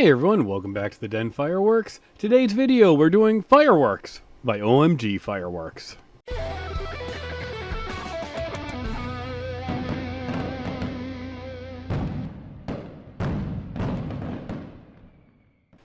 Hey everyone, welcome back to the Den Fireworks. Today's video we're doing Fireworks by OMG Fireworks.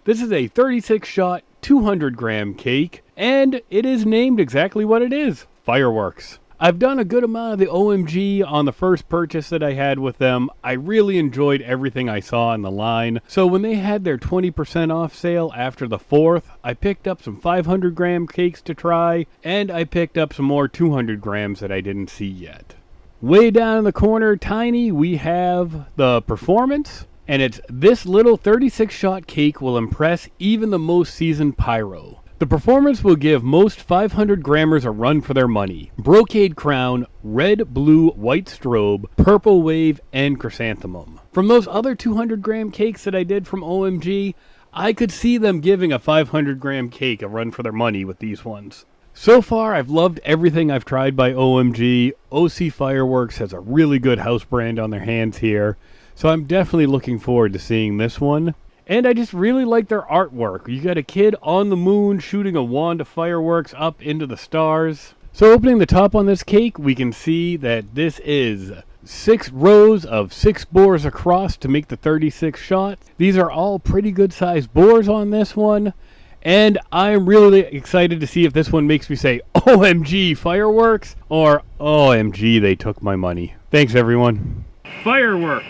This is a 36-shot, 200-gram cake, and it is named exactly what it is, Fireworks. I've done a good amount of the OMG on the first purchase that I had with them. I really enjoyed everything I saw in the line. So when they had their 20% off sale after the 4th, I picked up some 500-gram cakes to try, and I picked up some more 200 grams that I didn't see yet. Way down in the corner, tiny, we have the performance, and it's this little 36-shot cake will impress even the most seasoned pyro. The performance will give most 500-grammers a run for their money. Brocade crown, red, blue, white strobe, purple wave, and chrysanthemum. From those other 200-gram cakes that I did from OMG, I could see them giving a 500-gram cake a run for their money with these ones. So far, I've loved everything I've tried by OMG. OCFireworks has a really good house brand on their hands here, so I'm definitely looking forward to seeing this one. And I just really like their artwork. You got a kid on the moon shooting a wand of fireworks up into the stars. So opening the top on this cake, we can see that this is 6 rows of 6 bores across to make the 36 shots. These are all pretty good sized bores on this one. And I'm really excited to see if this one makes me say, OMG Fireworks, or OMG they took my money. Thanks everyone. Fireworks.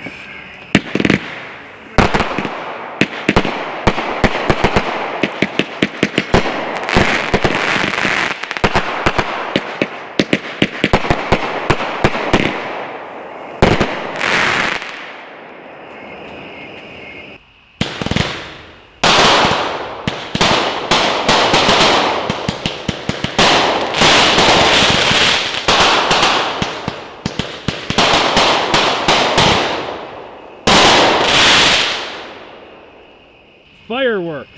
Fireworks.